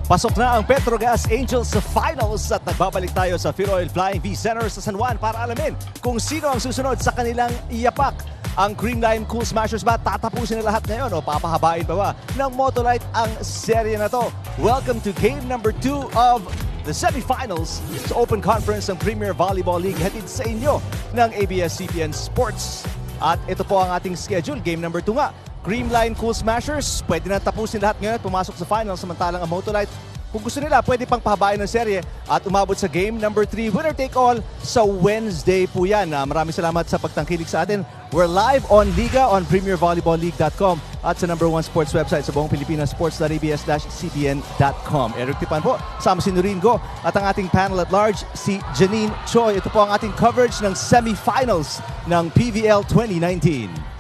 Pasok na ang Petrogas Angels sa finals at nagbabalik tayo sa Firoil Flying V Center sa San Juan para alamin kung sino ang susunod sa kanilang iyapak. Ang Creamline Cool Smashers ba tatapusin na lahat ngayon o papahabain pa ba ng Motolite ang serye na to? Welcome to game number 2 of the semifinals sa Open Conference ng Premier Volleyball League hatid sa inyo ng ABS-CBN Sports. At ito po ang ating schedule. Game number 2 nga. Creamline Cool Smashers, pwede na tapusin lahat ngayon at pumasok sa final, samantalang ang Motolite, kung gusto nila, pwede pang pahabain ng serye at umabot sa game number 3, winner take all sa Wednesday po yan. Maraming salamat sa pagtangkilik sa atin. We're live on Liga on PremierVolleyballLeague.com at sa number 1 sports website sa buong Pilipinas, sports.abs-cbn.com. Eric Tipan po, sama si Nuringo at ang ating panel at large, si Janine Choi. Ito po ang ating coverage ng semifinals ng PVL 2019.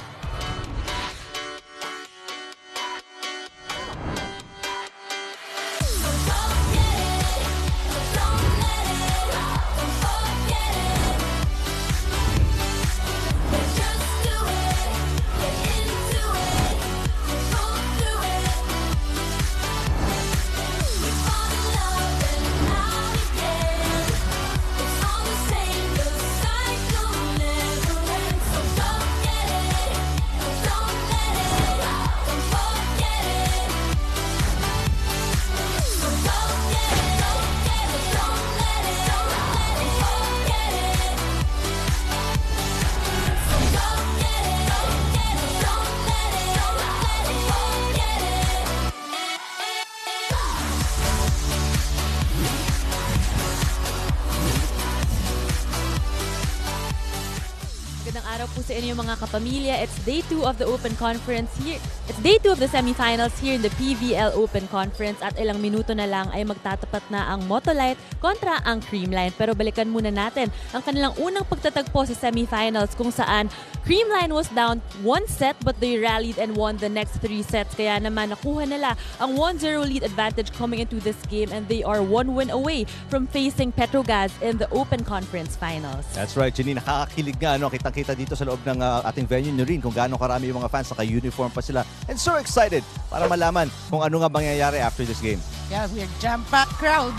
Magandang araw po sa inyo mga kapamilya. It's day 2 of the Open Conference here. It's day 2 of the semifinals here in the PVL Open Conference at ilang minuto na lang ay magtatapat na ang Motolite kontra ang Creamline. Pero balikan muna natin ang kanilang unang pagtatagpo sa semifinals kung saan Creamline was down 1 set but they rallied and won the next 3 sets. Kaya naman nakuha nila ang 1-0 lead advantage coming into this game and they are 1 win away from facing Petrogas in the Open Conference Finals. That's right, Janine. Nakakakilig nga. Kitang-kita dito sa loob ng ating venue nyo rin kung gaano karami yung mga fans, naka-uniform pa sila. And so excited para malaman kung ano nga mangyayari after this game. Yeah, we're jam-packed crowd.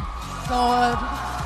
So,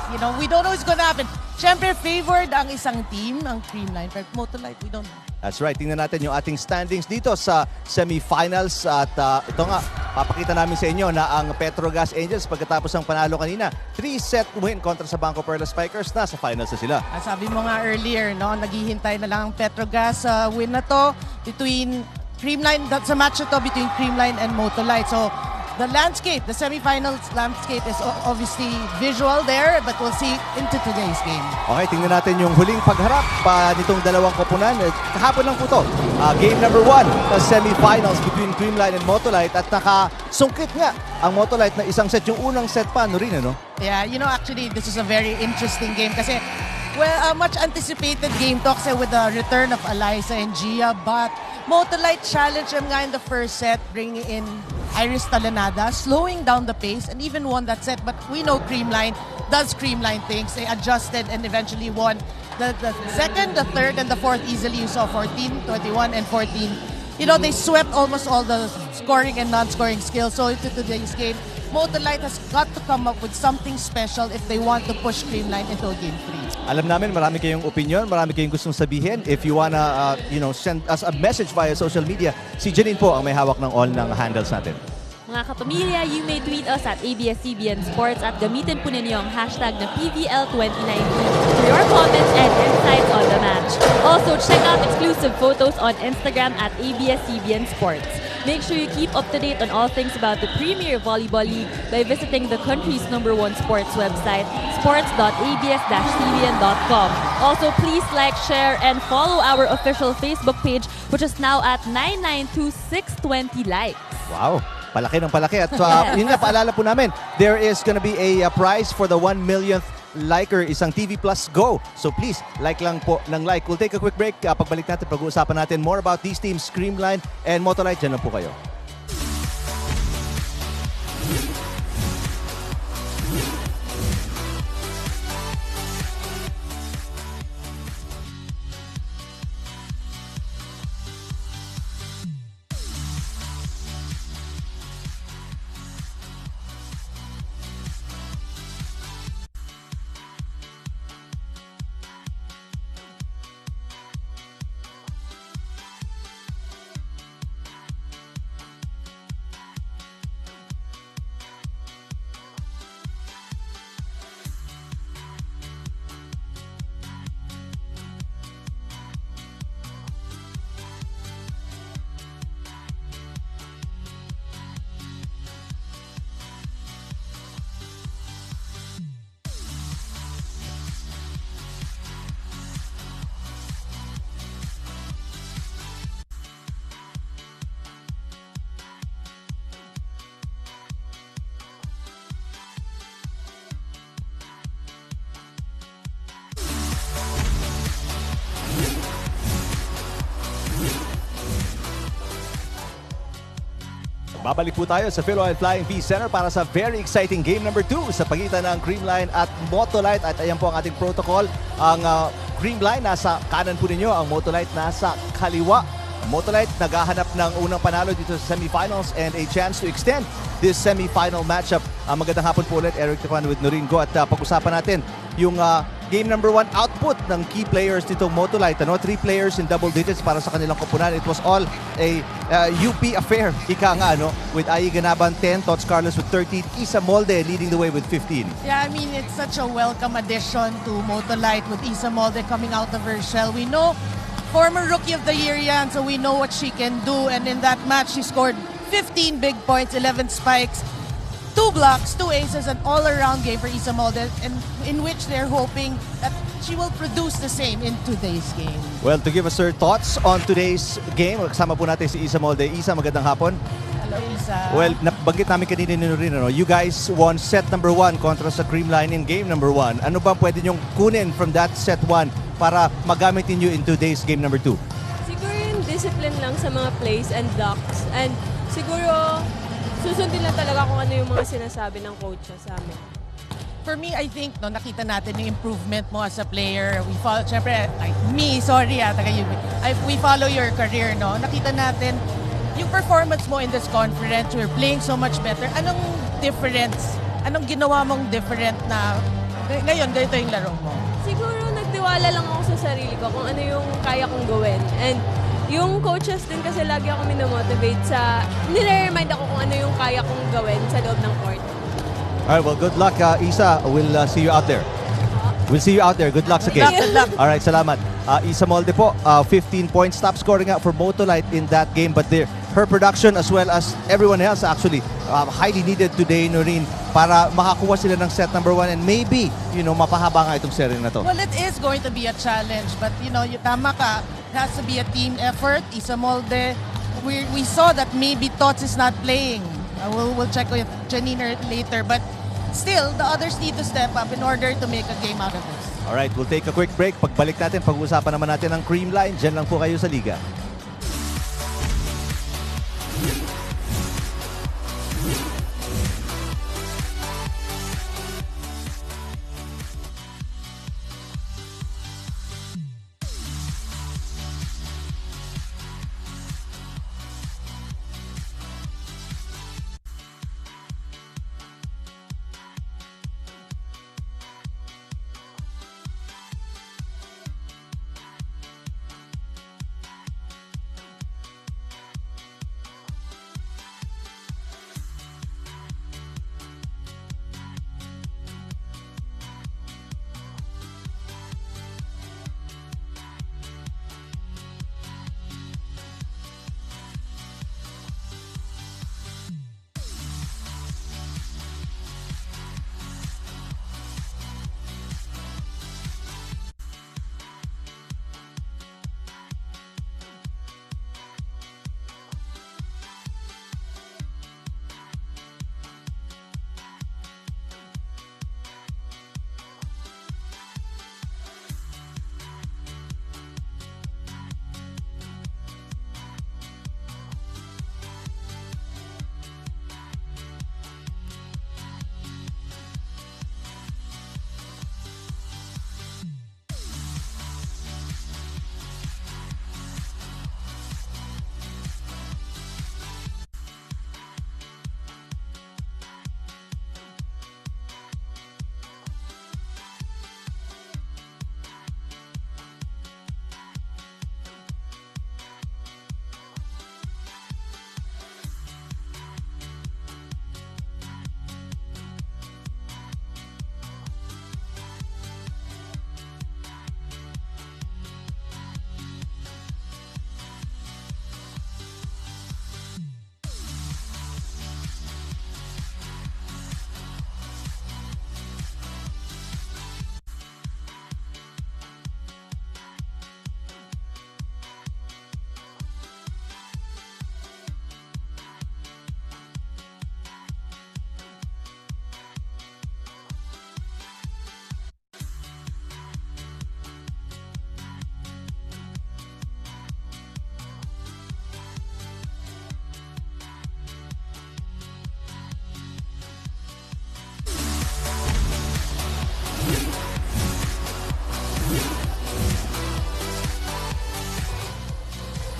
we don't know what's gonna happen. Siyempre, favored ang isang team, ang Creamline. But Motolite, we don't know. That's right. Tingnan natin yung ating standings dito sa semifinals. At ito nga, papakita namin sa inyo na ang Petrogas Angels pagkatapos ng panalo kanina, 3-set win kontra sa Banco Perla Spikers, nasa finals na sila. Sabi mo nga earlier, naghihintay na lang ang Petrogas win na to between Creamline, sa match na to between Creamline and Motolite. So, the landscape, the semifinals landscape is obviously visual there, but we'll see into today's game. Okay, tingnan natin yung huling pagharap nitong dalawang koponan. Kahapon lang po ito. Game number 1 sa semifinals between Creamline and Motolite at nakasungkit nga ang Motolite na isang set. Yung unang set pa, rin, ano? Yeah, actually, this is a very interesting game kasi, much anticipated game to kasi with the return of Eliza and Gia, but Motolite challenged them nga in the first set, bringing in Iris Talanada, slowing down the pace and even won that set. But we know Creamline does Creamline things. They adjusted and eventually won the second, the third, and the fourth easily. You saw 14, 21, and 14. They swept almost all the scoring and non-scoring skills. So into today's game, Motolite has got to come up with something special if they want to push Creamline into game 3. Alam namin, marami kayong opinion, marami kayong gustong sabihin. If you wanna, send us a message via social media, si Janine po ang may hawak ng all ng handles natin. Mga kapamilya, you may tweet us at ABS-CBN Sports at gamitin po ninyo ang hashtag na PVL2019 for your comments and insights on the match. Also, check out exclusive photos on Instagram at ABS-CBN Sports. Make sure you keep up to date on all things about the Premier Volleyball League by visiting the country's #1 sports website, sports.abs-cbn.com. Also, please like, share, and follow our official Facebook page, which is now at 992,620 likes. Wow! Palaki ng palaki. At yun nga, paalala po namin, there is gonna be a prize for the 1 millionth liker, isang TV Plus Go. So please, like lang po ng like. We'll take a quick break. Pagbalik natin, pag-uusapan natin more about these teams, Creamline and Motolite. Diyan lang po kayo. Babalik po tayo sa Philippine Flying V Center para sa very exciting game number 2 sa pagitan ng Creamline at Motolite. At ayan po ang ating protocol. Ang Creamline nasa kanan po ninyo, ang Motolite nasa kaliwa. Motolite naghahanap ng unang panalo dito sa semifinals and a chance to extend this semifinal matchup. Magandang hapon po ulit, Eric Tepan with Noringo. At pag-usapan natin yung game number 1 output ng key players dito Motolite. 3 players in double digits para sa kanilang koponan. It was all a UP affair. Ika nga, with Ai Ganaban 10, Tots Carlos with 13, Isa Molde leading the way with 15. Yeah, I mean, it's such a welcome addition to Motolite with Isa Molde coming out of her shell. We know former Rookie of the Year yan, so we know what she can do. And in that match, she scored 15 big points, 11 spikes, 2 blocks, 2 aces, an all-around game for Isa Molde, and in which they're hoping that she will produce the same in today's game. Well, to give us her thoughts on today's game, kasama po natin si Isa Molde. Isa, magandang hapon. Hello, Isa. Well, nabanggit namin kanina ni Norin, you guys won set number 1 kontra sa Creamline in game number 1. Ano ba pwede nyong kunin from that set 1 para magamit ninyo in today's game number 2? Siguro yung discipline lang sa mga plays and blocks. And siguro, susundin lang talaga kung ano yung mga sinasabi ng coach sa amin. For me, I think, nakita natin yung improvement mo as a player. We follow, syempre, we follow your career, Nakita natin yung performance mo in this conference. We're playing so much better. Anong difference? Anong ginawa mong different na ngayon, ganito yung laro mo? Siguro nagtiwala lang ako sa sarili ko kung ano yung kaya kong gawin. And yung coaches din kasi lagi ako minomotivate nire-remind ako kung ano yung kaya kong gawin sa loob ng court. Alright, well, good luck, Isa. We'll see you out there. We'll see you out there. Good luck sa game. Good luck. Alright, salamat. Isa Molde po, 15 points. Top scoring out for Motolite in that game. But her production as well as everyone else actually highly needed today, Noreen, para makakuha sila ng set number 1 and maybe, mapahaba nga itong series na to. Well, it is going to be a challenge. But, tama ka. It has to be a team effort. Isa Molde, we saw that maybe Tots is not playing. We'll check with Janine later. But still, the others need to step up in order to make a game out of this. Alright, we'll take a quick break. Pagbalik natin, pag-uusapan naman natin ang Creamline. Diyan lang po kayo sa Liga.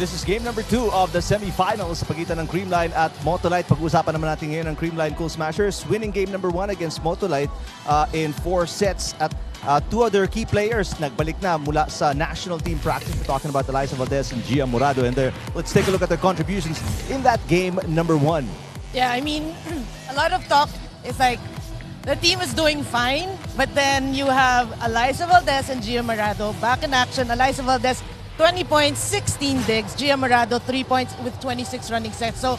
This is game number 2 of the semifinals sa pagitan ng Creamline at Motolite. Pag-uusapan naman natin ngayon ng Creamline Cool Smashers winning game number 1 against Motolite in 4 sets. At 2 other key players nagbalik na mula sa national team practice. We're talking about Eliza Valdez and Gia Morado. And let's take a look at their contributions in that game number 1. Yeah, I mean, a lot of talk is like the team is doing fine, but then you have Eliza Valdez and Gia Morado back in action. Eliza Valdez 20 points, 16 digs. Gia Morado 3 points with 26 running sets. So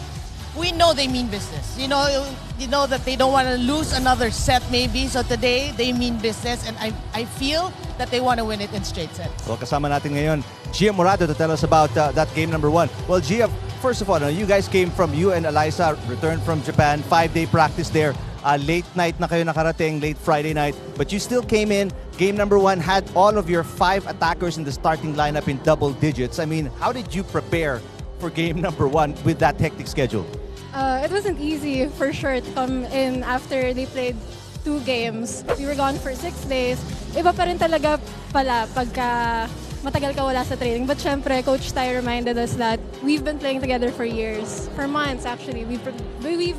we know they mean business. You know that they don't want to lose another set maybe. So today they mean business, and I feel that they want to win it in straight sets. Well, kasama natin ngayon Gia Morado to tell us about that game number 1. Well, Gia, first of all, you guys came from, you and Eliza returned from Japan, 5-day practice there. Late night na kayo nakarating, late Friday night, but you still came in. Game number 1 had all of your 5 attackers in the starting lineup in double digits. I mean, how did you prepare for game number 1 with that hectic schedule? It wasn't easy for sure to come in after they played 2 games. We were gone for 6 days. Iba pa rin talaga pala pagka matagal ka wala sa training. But syempre, Coach Ty reminded us that we've been playing together for years, for months actually. We've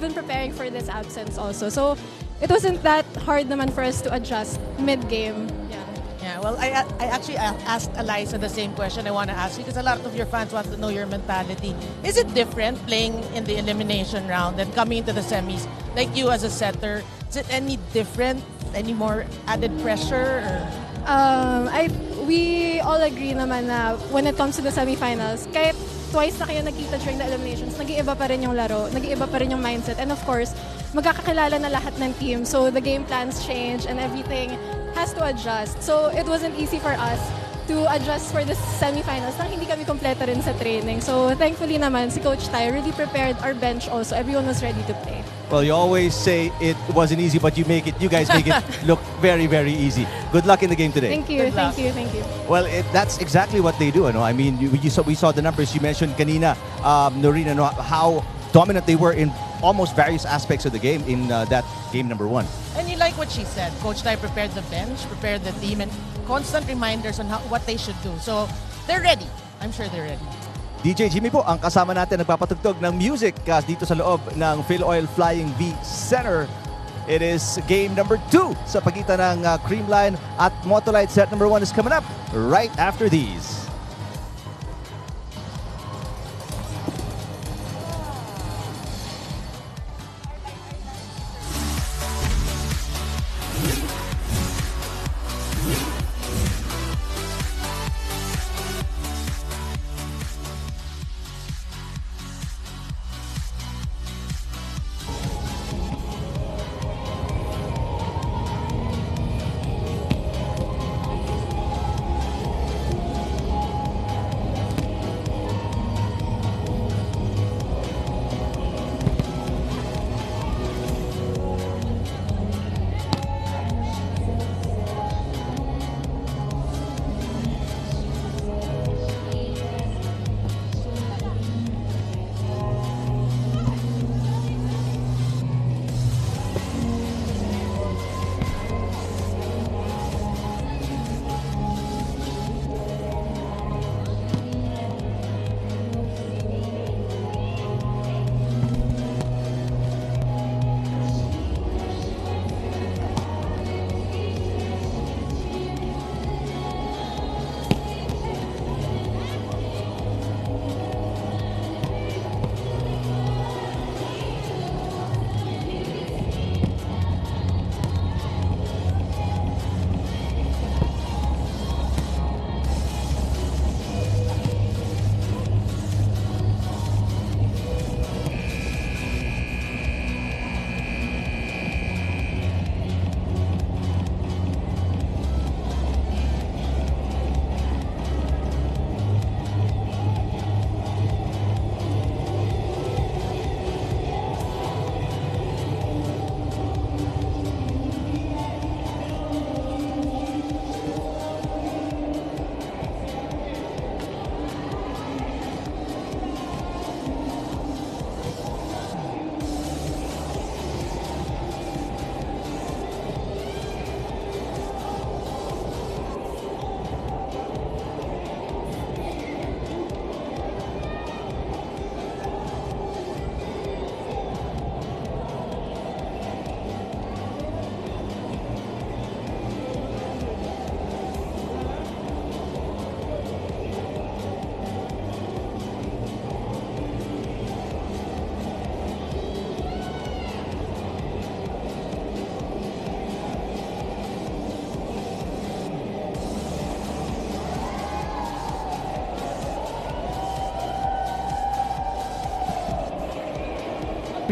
been preparing for this absence also. So it wasn't that hard naman for us to adjust mid-game. Yeah, well, I actually asked Eliza the same question I want to ask you, because a lot of your fans want to know your mentality. Is it different playing in the elimination round and coming into the semis? Like you as a setter, is it any different? Any more added pressure? Or? We all agree naman na when it comes to the semifinals, kahit twice na kayo nagkita during the eliminations, nag-iiba pa rin yung laro, nag-iiba pa rin yung mindset, and of course, magkakakilala na lahat ng team, so the game plans change and everything has to adjust. So it wasn't easy for us to adjust for the semifinals nang hindi kami kompleto rin sa training. So thankfully naman, si Coach Ty really prepared our bench also. Everyone was ready to play. Well, you always say it wasn't easy, but you guys make it look very, very easy. Good luck in the game today. Thank you, thank you, thank you. Well, that's exactly what they do. I mean, we saw the numbers you mentioned kanina, Noreen, how dominant they were in almost various aspects of the game in that game number 1. And you like what she said. Coach Ty prepared the bench, prepared the team, and constant reminders on what they should do. So they're ready. I'm sure they're ready. DJ Jimmy po ang kasama natin nagpapatugtog ng music dito sa loob ng Phil Oil Flying V Center. It is game number 2 sa pagitan ng Creamline at Motolite. Set number 1 is coming up right after these.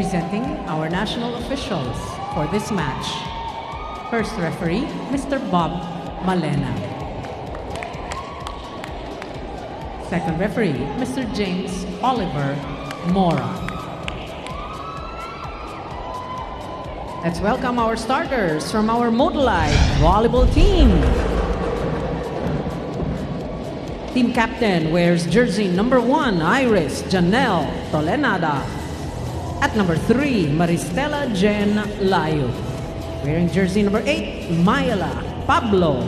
Presenting our national officials for this match. First referee, Mr. Bob Malena. Second referee, Mr. James Oliver Mora. Let's welcome our starters from our Motolite volleyball team. Team captain wears jersey number 1, Iris Janelle Tolenada. At number 3, Maristela Jen Layo. Wearing jersey number 8, Myla Pablo.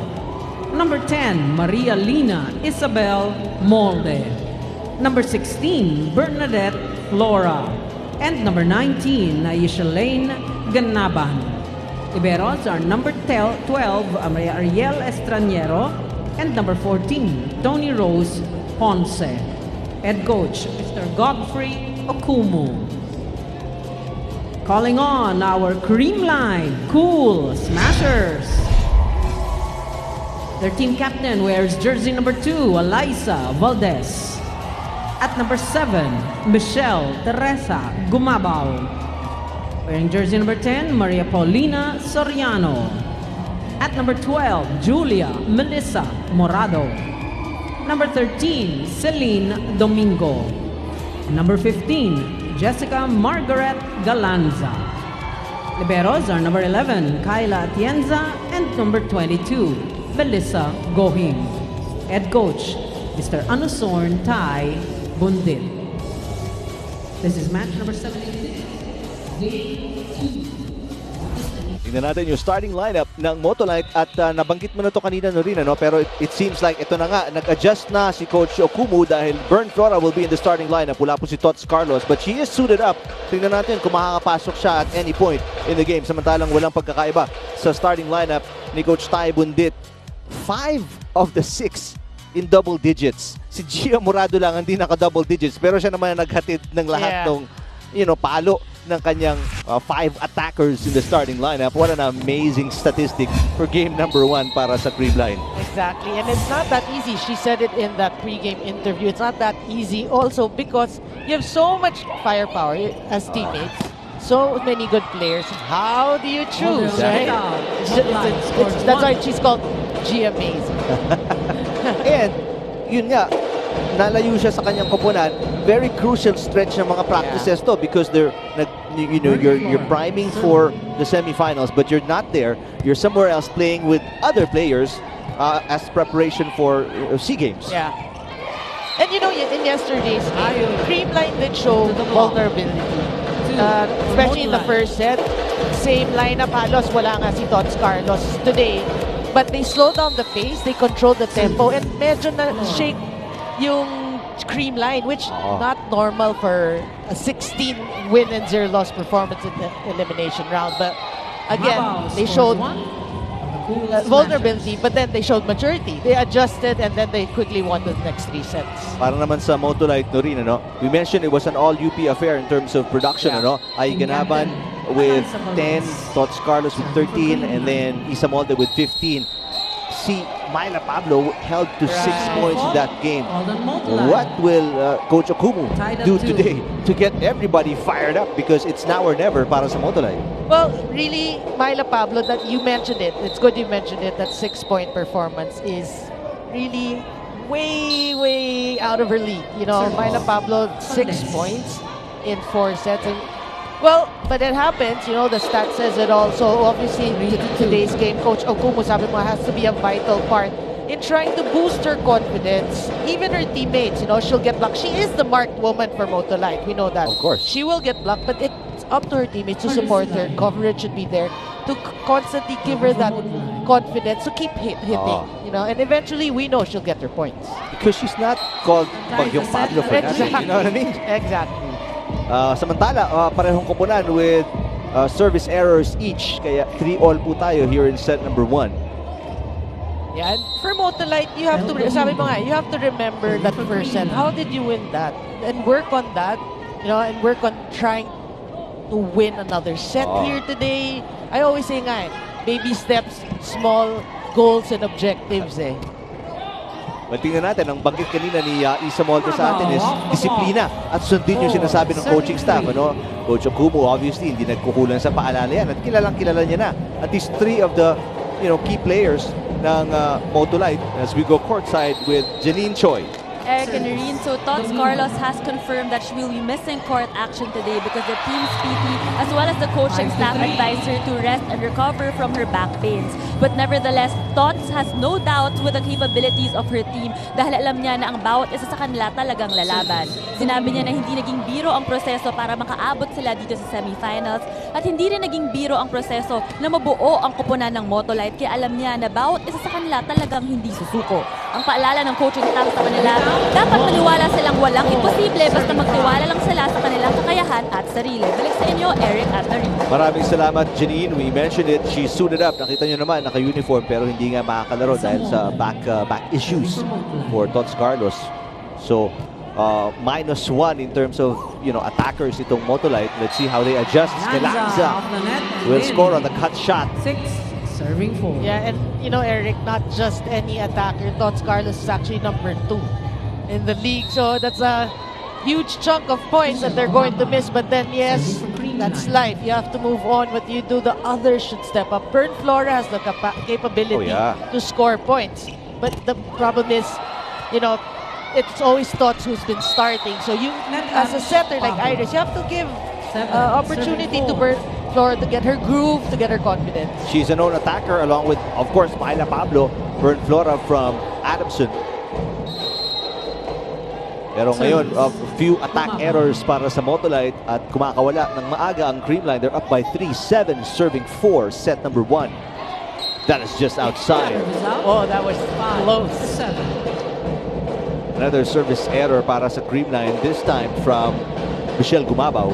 Number 10, Maria Lina Isabel Molde. Number 16, Bernadette Flora. And number 19, Aisha Lane Ganaban. Liberos are number 12, Maria Ariel Estraniero. And number 14, Tony Rose Ponce. Head coach, Mr. Godfrey Okumu. Calling on our Creamline Cool Smashers. Their team captain wears jersey number 2, Eliza Valdez. At number 7, Michelle Teresa Gumabaw. Wearing jersey number 10, Maria Paulina Soriano. At number 12, Julia Melissa Morado. Number 13, Celine Domingo. Number 15, Jessica Margaret Galanza. Liberos are number 11, Kyla Atienza, and number 22, Melissa Gohim. Head coach, Mr. Anusorn Tai Bundit. This is match number 76. Tingnan natin yung starting lineup ng Motolite at nabanggit mo na to kanina no rin, ano? Pero it seems like ito na nga, nag-adjust na si Coach Okumu dahil Bern Flora will be in the starting lineup. Wala po si Tots Carlos, but she is suited up. Tingnan natin kung makakapasok siya at any point in the game. Samantalang walang pagkakaiba sa starting lineup ni Coach Tai Bundit. 5 of the 6 in double digits. Si Gia Morado lang hindi naka-double digits, pero siya naman naghatid ng lahat ng palo ng kanyang 5 attackers in the starting lineup. What an amazing statistic for game number 1 para sa Creamline. Exactly, and it's not that easy. She said it in that pre-game interview. It's not that easy also because you have so much firepower as teammates, so many good players. How do you choose, right? That's why she's called G Amazing. And yun nga, nalayo siya sa kanyang koponan. Very crucial stretch ng mga practices to because you're priming for the semifinals, but you're not there. You're somewhere else playing with other players as preparation for SEA Games. Yeah. And in yesterday's game, Creamline did show vulnerability. Especially in the first set. Same lineup halos, wala nga si Tots Carlos today. But they slowed down the pace, they controlled the tempo, and medyo na-shake yung Creamline, which not normal for a 16 win and 0 loss performance in the elimination round. But again, they showed vulnerability, but then they showed maturity. They adjusted and then they quickly won the next 3 sets. Para naman sa Motolite no rin, we mentioned it was an all-UP affair in terms of production. Ay Ganaban with 10, Tots Carlos with 13, and then Isa Molde with 15. Si Myla Pablo held to 6 points in that game. What will Coach Okumu do today to get everybody fired up? Because it's now or never para sa Motolite. Well, really, Myla Pablo, that you mentioned it. It's good you mentioned it. That 6-point performance is really way out of her league. Myla Pablo, 6 points in 4 sets. And, well, but it happens, the stat says it all. So obviously, today's game, Coach Okumu sabi mo, has to be a vital part in trying to boost her confidence. Even her teammates, she'll get blocked. She is the marked woman for Motolite. We know that. Of course. She will get blocked, but it's up to her teammates to support her. Coverage should be there to constantly give her that confidence to keep hitting. And eventually, we know she'll get her points. Because she's not called Bagyong Pablo for nothing. You know what I mean? Exactly. Samantala, parehong koponan with service errors each. Kaya 3-all po tayo here in set number 1. Yeah, and for Motolite, you have to, sabi mo nga, you have to remember that first set. How did you win that? And work on that, and work on trying to win another set here today. I always say nga, baby steps, small goals and objectives. Well, tingnan natin, ang banggit kanina ni Isa Molde sa atin is disiplina at sundin yung sinasabi ng coaching staff. Ano? Coach Okumu, obviously, hindi nagkukulang sa paalala yan at kilala niya na. At least 3 of the key players ng Motolite as we go courtside with Janine Choi. Eric and Irene, so Tots Carlos has confirmed that she will be missing court action today because the team's PT as well as the coaching staff advised her to rest and recover from her back pains. But nevertheless, Tots has no doubt with the capabilities of her team dahil alam niya na ang bawat isa sa kanila talagang lalaban. Sinabi niya na hindi naging biro ang proseso para makaabot sila dito sa semifinals at hindi rin naging biro ang proseso na mabuo ang koponan ng Motolite kaya alam niya na bawat isa sa kanila talagang hindi susuko. Ang paalala ng coaching staff sa kanila, dapat maniwala silang walang imposible basta magtiwala lang sila sa kanilang kakayahan at sarili. Balik sa inyo, Eric at Marie. Maraming salamat, Janine. We mentioned it. She suited up. Nakita nyo naman, naka-uniform pero hindi nga makakalaro dahil sa back issues for Tots Carlos. So, -1 in terms of attackers itong Motolite. Let's see how they adjust. Escalante will score on the cut shot. 6, serving 4. Yeah, and Eric, not just any attacker. Tots Carlos is actually number 2 in the league. So that's a huge chunk of points that they're going to miss. But then, yes, that's life. You have to move on. What you do, the others should step up. Bern Flora has the capability to score points. But the problem is, it's always Tots who's been starting. So you, as a center like Iris, you have to give opportunity to Bern Flora to get her groove, to get her confidence. She's a known attacker along with, of course, Myla Pablo, Bern Flora from Adamson. Pero ngayon, a few attack errors para sa Motolite at kumakawala ng maaga ang Creamline. They're up by 3-7, serving 4, set number 1. That is just outside. Oh, that was close. Another service error para sa Creamline, this time from Michelle Gumabaw.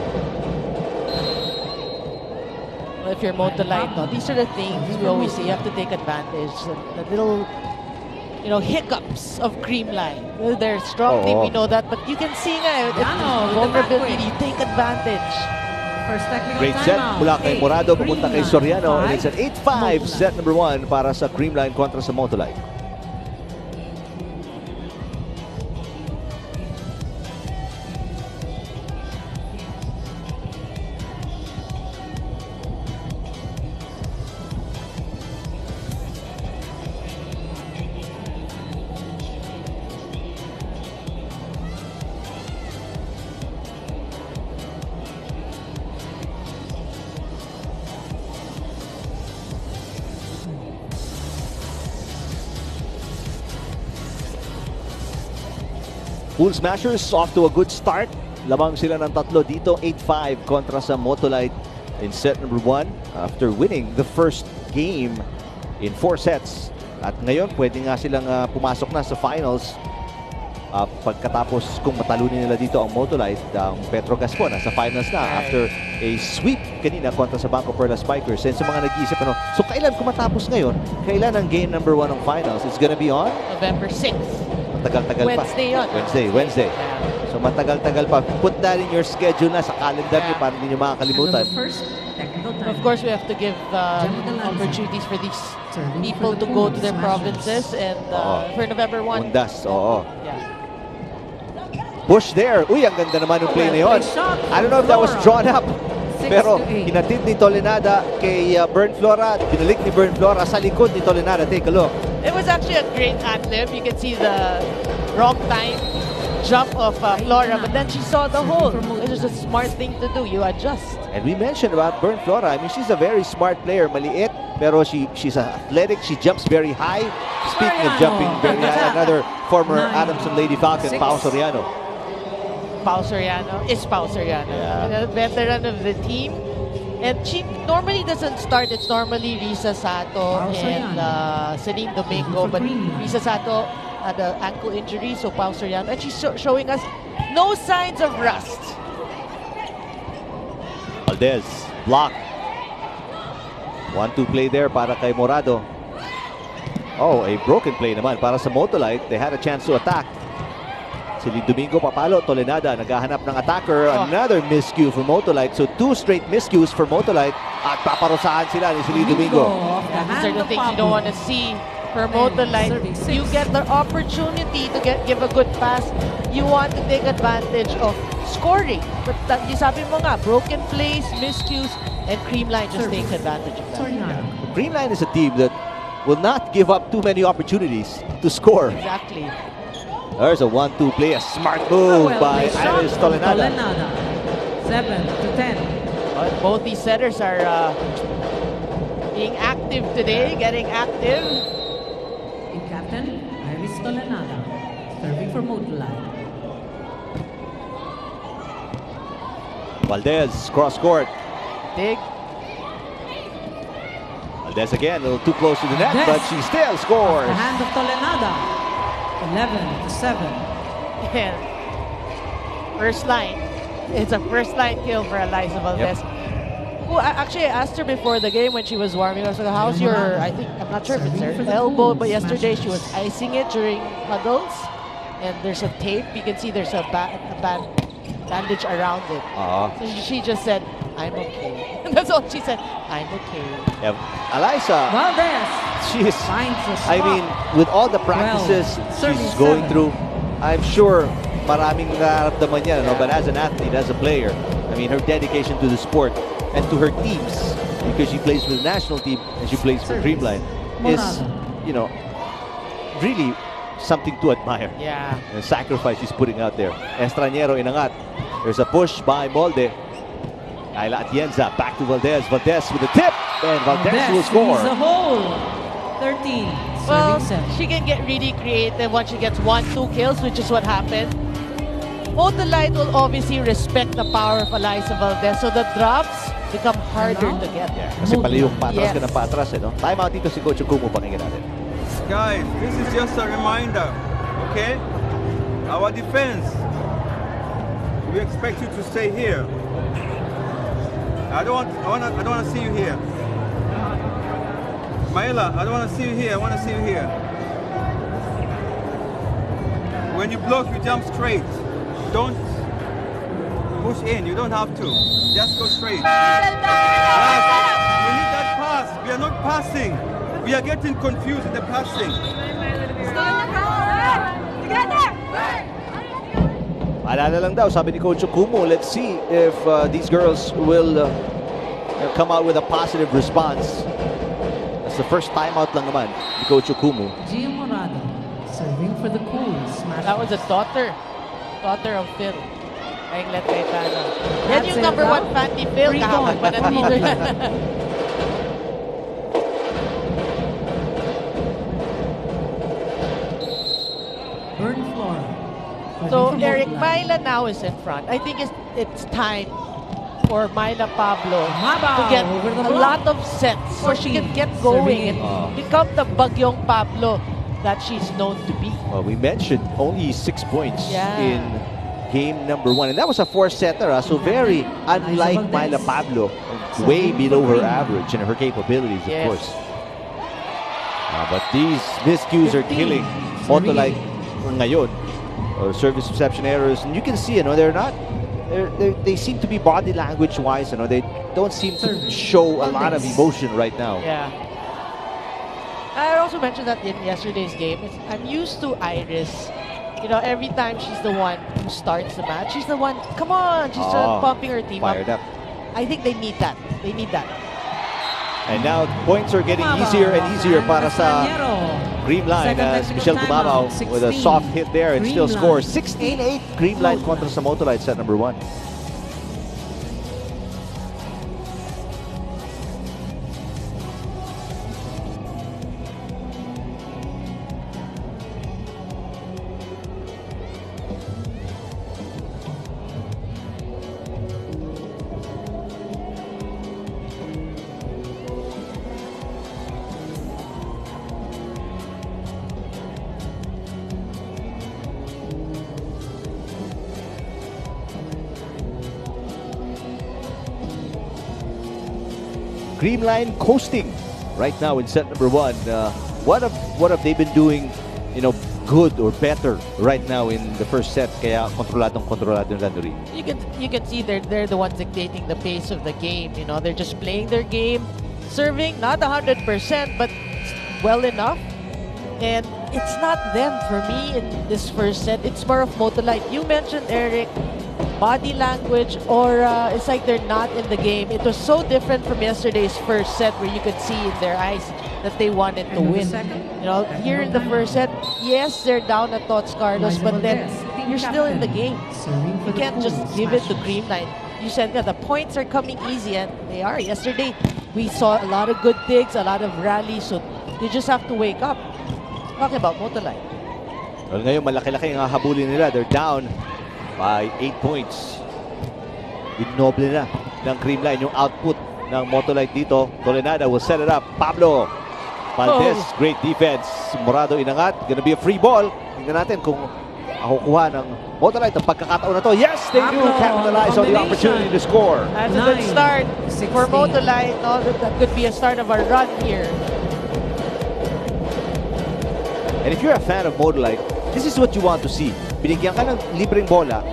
Well, if you're Motolite, these are the things we always say. You have to take advantage. The little hiccups of Creamline. Well, they're strong team, we know that, but you can see nga, vulnerability, you take advantage. Great set mula kay Morado pupunta kay Soriano, and it's an 8-5 set number 1 para sa Creamline kontra sa Motolite. Pool Smashers off to a good start. Lamang sila ng 3 dito, 8-5 kontra sa Motolite in set number 1 after winning the first game in 4 sets. At ngayon, pwede nga silang pumasok na sa finals pagkatapos kung matalunin nila dito ang Motolite. Ang Petrogas po nasa finals na after a sweep kanina kontra sa Banco Perla Spikers. And sa mga nag-iisip, so kailan kung matapos ngayon, kailan ang game number 1 ng finals? It's gonna be on November 6th. Matagal-tagal pa. Wednesday. So matagal-tagal pa. Put that in your schedule na sa calendar niyo para hindi niyo makakalimutan. Of course, we have to give opportunities for these people to go to their provinces and for November 1. Undas, oo. Push there. Uy, ang ganda naman ng play na yun. I don't know if that was drawn up. Pero hinatid ni Tolenada kay Bern Flora. Binalik ni Bern Flora sa likod ni Tolenada. Take a look. It was actually a great ad-lib. You can see the wrong time jump of Flora, but then she saw the hole. It was a smart thing to do. You adjust. And we mentioned about Bern Flora. I mean, she's a very smart player. Maliit, pero she's athletic. She jumps very high. Speaking of jumping very high, another former Adamson Lady Falcon, Pao Soriano. Pao Soriano, a veteran of the team. And she normally doesn't start. It's normally Risa Sato and Celine Domingo. But Risa Sato had an ankle injury, so Pao Soriano. And she's showing us no signs of rust. Valdez, block. 1-2 play there para kay Morado. Oh, a broken play naman para sa Motolite. They had a chance to attack. Celine Domingo papalo, Tolenada naghahanap ng attacker. Another miscue for Motolite. So 2 straight miscues for Motolite. At paparusahan sila ni Celine Domingo. These are the things you don't want to see For Motolite, serving six. you get the opportunity to give a good pass. You want to take advantage of scoring. But yung sabi mo nga, broken plays, miscues, and Creamline just takes advantage of that. Creamline is a team that will not give up too many opportunities to score. Exactly. There's a 1-2 play, a smart move by Iris Tolenada. 7 to 10. Well, both these setters are being active today, getting active. Team captain, Iris Tolenada, serving for Motolite. Valdez, cross court. Dig. Valdez again, a little too close to the net, Valdez. but she still scores. The hand of Tolenada. 11 to 7. Yeah. First line. It's a first line kill for Eliza Valdez. Who actually I asked her before the game when she was warming up. So how's your? I'm not sure if it's her elbow, but yesterday she was icing it during huddles, and there's a tape. You can see there's a bandage around it. So she just said, "I'm okay." That's all she said. I'm okay. Yeah, Eliza, Valdez she's. finds a spot. I mean, with all the practices she's going through, I'm sure maraming nararamdaman yan, no? But as an athlete, as a player, I mean, her dedication to the sport and to her teams, because she plays with the national team and she plays for Creamline, is, you know, really something to admire. Yeah. The sacrifice she's putting out there. Estraniero inangat. There's a push by Molde. Ayla Atienza back to Valdez. Valdez with a tip, and Valdez will score. He's a hole. 13. Well, Serving 7. she can get really creative once she gets 1-2 kills, which is what happened. Motolite will obviously respect the power of Eliza Valdez, so the drops become harder to get. Yeah, kasi palihong patras Yes. ka ng patras, eh, no? Time out dito si Coach Okumu, pakinggan natin. Guys, this is just a reminder, okay? Our defense, we expect you to stay here. I don't want to see you here. Maela, I don't want to see you here. I want to see you here. When you block, you jump straight. Don't push in. You don't have to. Just go straight. Pass. We need that pass. We are not passing. We are getting confused in the passing. Alala lang daw, sabi ni Coach Okumu, let's see if these girls will come out with a positive response. That's the first timeout lang naman ni Coach Okumu. Gia Morado, serving for the Coons. That was a daughter of Phil. Ainglet Cayetano. Yan yung it, number no? 1 fan ni Phil kahapon pa nandito yan. Burn floor. So Eric, Myla now is in front. I think it's time for Myla Pablo to get over the a block. lot of sets so she can get going and become the Bagyong Pablo that she's known to be. Well, we mentioned only 6 points Yeah. in game number 1, and that was a 4-setter, so very unlike Myla Pablo, way below her average and her capabilities, of Yes. course. But these miscues are killing Motolite ngayon, or service reception errors, and you can see, you know, they seem to be body language wise, you know, they don't seem to show a lot of emotion right now. Yeah. I also mentioned that in yesterday's game. I'm used to Iris. You know, every time she's the one who starts the match, she's the one, come on, she's pumping her team Fired up. I think they need that. They need that. And now points are getting easier and easier para sa Creamline as Michelle Gumabaw with a soft hit there and still scores 16-8 Creamline kontra sa Motolite set number 1. Creamline coasting right now in set number 1. What have they been doing, you know, good or better right now in the first set? Kaya kontrolado yung Landry. You can see they're the ones dictating the pace of the game. You know, they're just playing their game, serving not 100%, but well enough And it's not them for me in this first set. It's more of Motolite. You mentioned, Eric, body language, or it's like they're not in the game. It was so different from yesterday's first set where you could see in their eyes that they wanted to win. You know, here in the first set, yes, they're down at Tots Carlos, but then you're still in the game. You can't just give it to Creamline. You said that the points are coming easy, and they are. Yesterday, we saw a lot of good digs, a lot of rallies, so they just have to wake up. Talking about Motolite. Well, ngayon, malaki-laki ang habulin nila. They're down by 8 points. Inoble na ng Creamline yung output ng Motolite dito. Tolenada will set it up. Pablo Valdez, great defense. Morado inangat. Gonna be a free ball. Tingnan natin kung makukuha ng Motolite ang pagkakataon na to. Yes, they do capitalize on the opportunity to score. That's a good start for Motolite. No, that could be a start of a run here. And if you're a fan of Motolite, this is what you want to see. Binigyan ka ng libreng bola,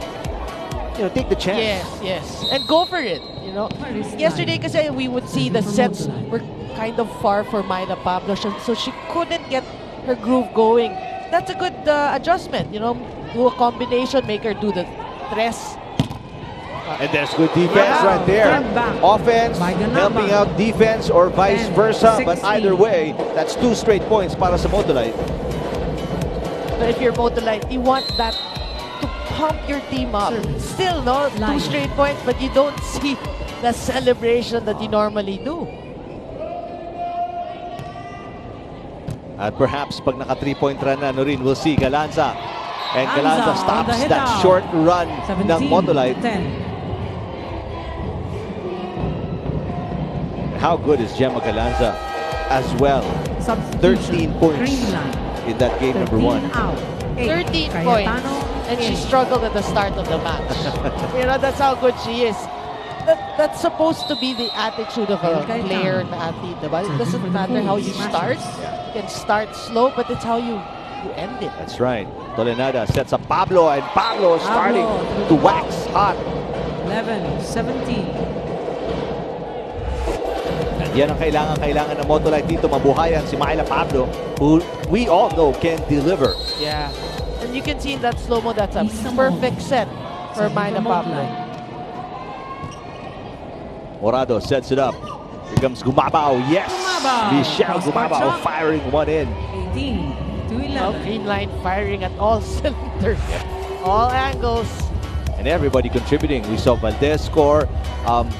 you know, take the chance. Yes, yes. And go for it, you know. Yesterday kasi we would see the sets were kind of far for Myla Pablo, so she couldn't get her groove going. That's a good adjustment, you know. Do a combination, make her do the tres. And there's good defense right there. Offense helping out defense or vice versa. But either way, that's 2 straight points para sa Motolite. But if you're Motolite, you want that to pump your team up. Still, no, 2 straight points, but you don't see the celebration that you normally do. At perhaps pag naka 3-point run na rin, we'll see Galanza. And Galanza stops that short run ng Motolite. How good is Gemma Galanza as well? 13 points in that game number 1. 13 points. And she struggled at the start of the match. You know, that's how good she is. That's supposed to be the attitude of a player and athlete. Diba? It doesn't matter how you start. You can start slow, but it's how you end it. That's right. Tolenada sets up Pablo, and Pablo is starting to wax hot. 11-17. Yan ang kailangan ng Motolite dito, mabuhayan si Myla Pablo, who we all know can deliver. Yeah. And you can see in that slow-mo, that's a perfect set for Myla Pablo. Morado sets it up. Here comes Gumabao. Yes! Michelle Gumabao firing one in. 18-11. Now Creamline firing at all cylinders. All angles. And everybody contributing. We saw Valdez score.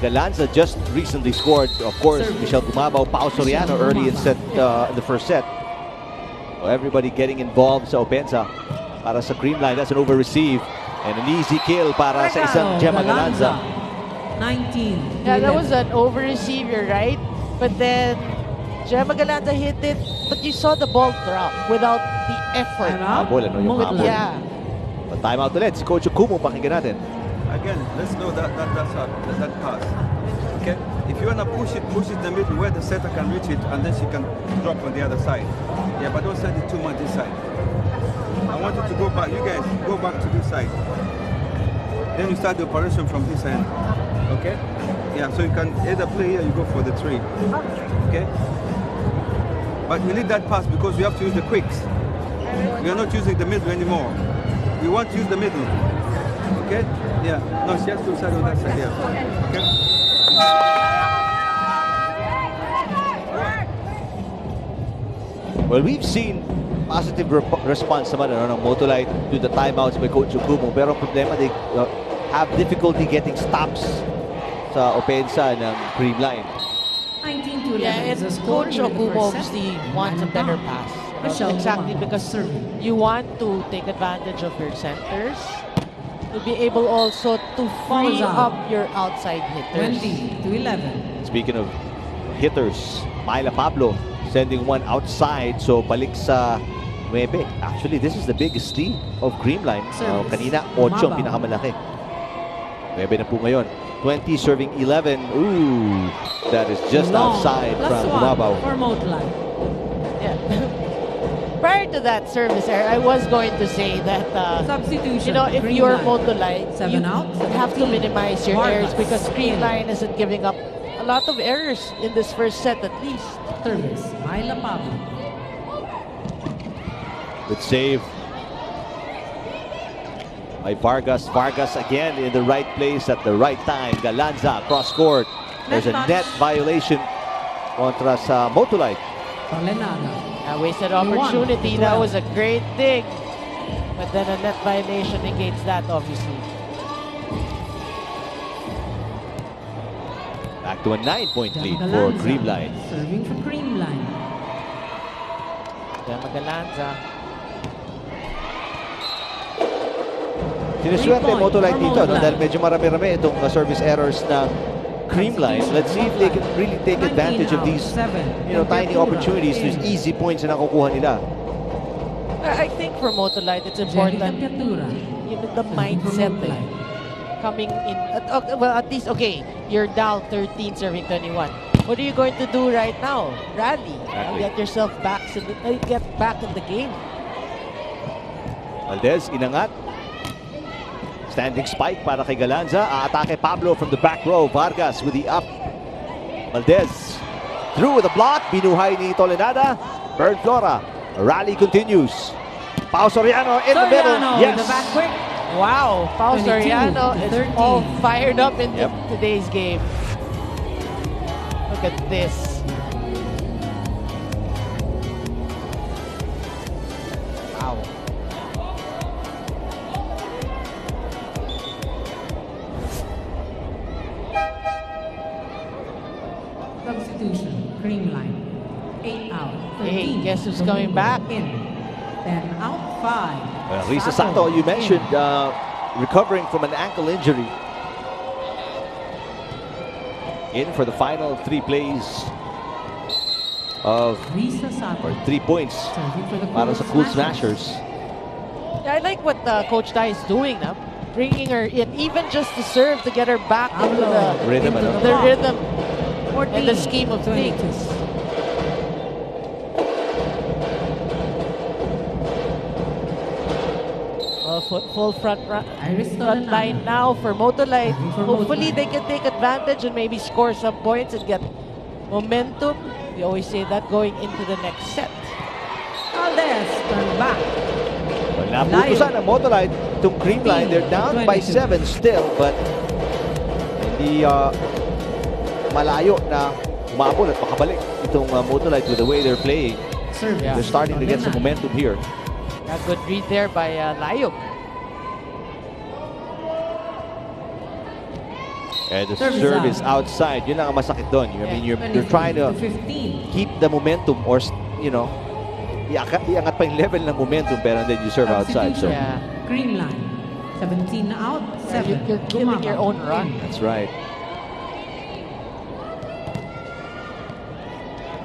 Galanza just recently scored. Of course, Michelle Gumabao, Pao Soriano early in the first set. So everybody getting involved sa opensa para sa Creamline. That's an over-receive. And an easy kill para sa isang Gemma Galanza. 19. Yeah, that was an over-receive, you're right. But then Gemma Galanza hit it, but you saw the ball drop without the effort. Bola, no, yung habol. Yeah. But timeout ulit. Si Coach Okumu, pakinggan natin. Again, let's know that pass. Okay? If you want to push it in the middle where the setter can reach it, and then she can drop on the other side. Yeah, but don't send it too much this side. I want you to go back. You guys, go back to this side. Then you start the operation from this end. Okay? Yeah, so you can either play here, you go for the 3. Okay? But we need that pass because we have to use the quicks. We are not using the middle anymore. We want to use the middle. Okay? Yeah. No, she has to start on that side. Yeah. Okay? Well, we've seen positive response naman ng Motolite to the timeouts by Coach Okumu. Pero ang problema, they have difficulty getting stops sa opensa ng Creamline. 19-11. Yeah, and Coach Okumu obviously wants a better pass. Exactly, because you want to take advantage of your centers. To be able also to free up your outside hitters. 20-11. Speaking of hitters, Myla Pablo sending one outside. So balik sa 9. Actually, this is the biggest lead of Creamline. Kanina, 8 ang pinakamalaki. 9 na po ngayon. 20 serving 11. Ooh, that is just outside from Gumabao. For Motolite. Yeah. Prior to that service, I was going to say that substitution. You know, if you're Motolite, you 7 out, have to minimize your errors because Creamline isn't giving up a lot of errors in this first set at least. Service, Myla Pablo. Good save by Vargas. Vargas again in the right place at the right time. Galanza cross court. There's a net violation kontra sa Motolite. A wasted opportunity. That was a great thing. But then a net violation negates that, obviously. Back to a 9-point lead for Creamline. Serving for Creamline. Galanza. Siniswerte Motolite dito no? Dahil medyo marami-rami itong service errors ng Creamline. Let's see if they can really take advantage of these tiny opportunities, these easy points na nakukuha nila. I think for Motolite, it's important the mindset coming in. Well, at least, okay, you're down 13 serving 21. What are you going to do right now? Rally. Exactly. Get yourself back, get back in the game. Valdez, inangat. Standing spike para kay Galanza. Aatake Pablo from the back row. Vargas with the up. Valdez through with a block. Binuhay ni Tolenada. Bird Flora. Rally continues. Pao Soriano in the middle. Yes. The back quick. Wow. Pao Soriano is 13. all fired up in today's game. Look at this. Wow. Substitution. Creamline. 8 out. 13. Hey, guess who's coming back? In. 10 out. 5. Risa Sato, you mentioned recovering from an ankle injury. In for the final 3 plays of Risa Sato. 3 points para sa Cool Smashers. Yeah, I like what Coach Tai is doing now. Bringing her in, even just to serve to get her back into the Rhythm, into ano? the rhythm 14, and the scheme of 22. things. Full front line now for Motolite. Hopefully they can take advantage and maybe score some points and get momentum. We always say that going into the next set. Valdez turn back. Naputusan ang Motolite itong Creamline. They're down by 7 still, but hindi malayo na umabol at makabalik itong Motolite with the way they're playing. They're starting to get some momentum here. A good read there by Layok. And the serve is outside. Yun lang ang masakit doon. I mean, you're trying to keep the momentum or, iangat pa yung level ng momentum pero then you serve outside. So Creamline. 17 out. 7. You're killing your own run. That's right.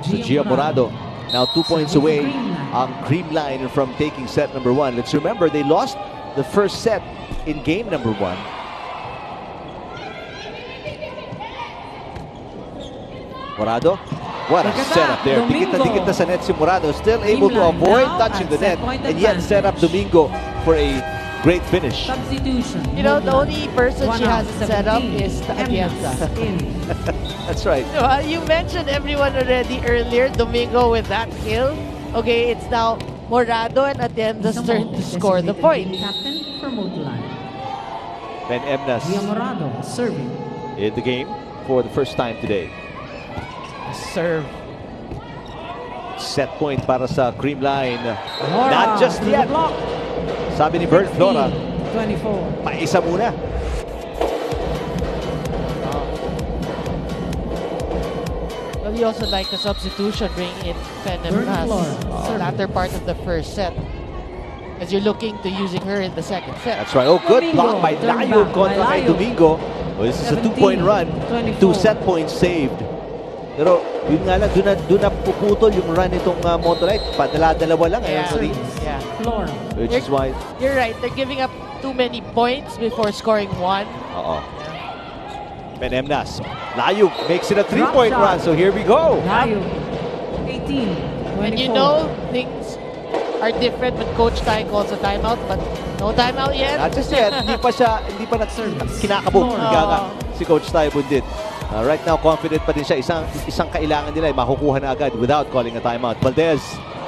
So Gia Morado now 2 points away on Creamline from taking set number 1. Let's remember they lost the first set in game number 1. Morado, what a setup there. Dikit na sa net si Morado. Still able to avoid touching the net and yet set up Domingo for a great finish. Substitution. You know, the only person she hasn't set up is the Atienza. That's right. You mentioned everyone already earlier. Domingo with that kill. Okay, it's now Morado and Atienza's turn to score the point. Captain for Motolite. Ben Emnas Morado serving in the game for the first time today. Serve. Set point para sa Creamline. Not just yet. Sabi ni Bird Flora, 24. paisa muna. Well, you also like the substitution, bringing in Fenemnas latter part of the first set. As you're looking to using her in the second set. That's right. Oh, good block by Layo kontra kay Domingo. Well, this is a 2-point run. 2 set points saved. Pero yun nga lang, doon na puputol yung run itong Motolite. Padala-dalawa lang. Yeah. Which is why... You're right. They're giving up too many points before scoring 1. Ben Emnas. Layo makes it a 3-point run. So here we go. Layo. 18. 24. And you know, things are different when Coach Tai calls a timeout, but no timeout yet. Not just yet. Hindi pa kinakabog. Si Coach Tai Bundit. Right now, confident pa din siya. Isang kailangan nila ay makukuha na agad without calling a timeout. Valdez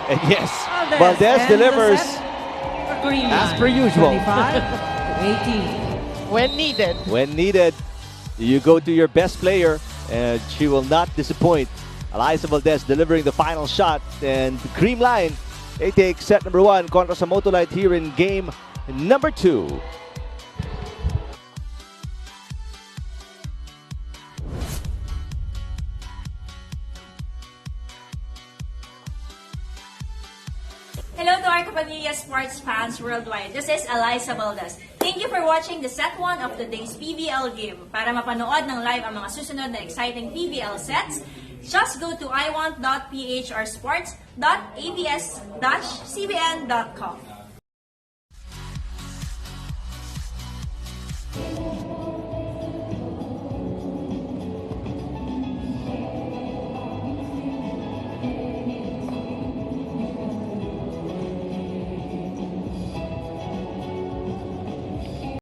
And yes, Valdez Valdez ends the delivers set for Creamline. as per usual. 25-18. When needed. When needed, you go to your best player, and she will not disappoint. Eliza Valdez delivering the final shot, and Creamline, they take set number 1 kontra sa Motolite here in game number 2. Hello to our Kapamilya sports fans worldwide. This is Eliza Valdez. Thank you for watching the set 1 of today's PVL game. Para mapanood ng live ang mga susunod na exciting PVL sets, just go to iWant.ph or sports.abs-CBN.com.